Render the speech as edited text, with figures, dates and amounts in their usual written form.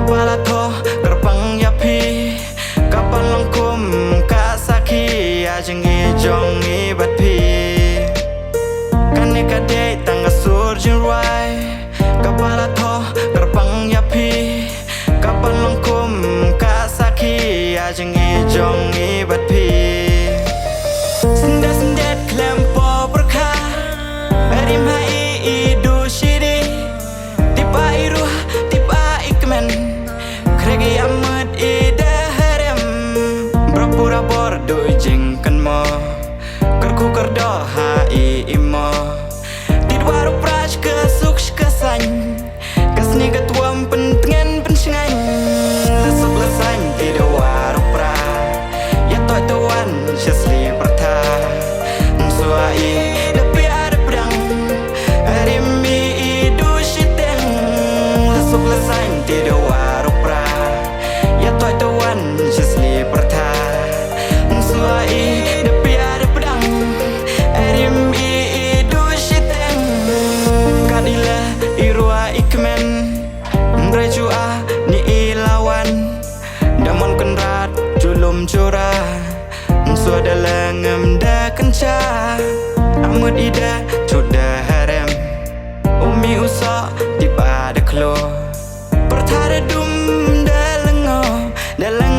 Kepala toh gerbang yapi Kapan lengkum kak saki Ajengi jongi batpi Kani kadai tangga surjun ruai Kepala toh gerbang yapi Kapan lengkum kak saki Ajengi jongi batpi Sendat-sendat kelempo berkah Erim hai idu syiri Tiba iruh, tiba ikmen Kregi amud ida harem Berpura bordo jengkan mo Kerku kerdo hai imo Tidwaru praj kesuk kesany Kesni ketuam pentengan pensengan Lesuk lesany tidak waru pra Ya toy tuan syasli perta Suai lebih ada pedang Rimi idu syiteng Lesuk lesany tidak waru pra Ya toy tuan syasli perta Suai lebih ada pedang Rimi idu syiteng Kadila irua ikmen Rejua ni ilawan Damon kenrat julum curah Suada lengem da kenca Amud ida cuda harem Umi usah tiba da klo Pertara dum da lengo Da lengo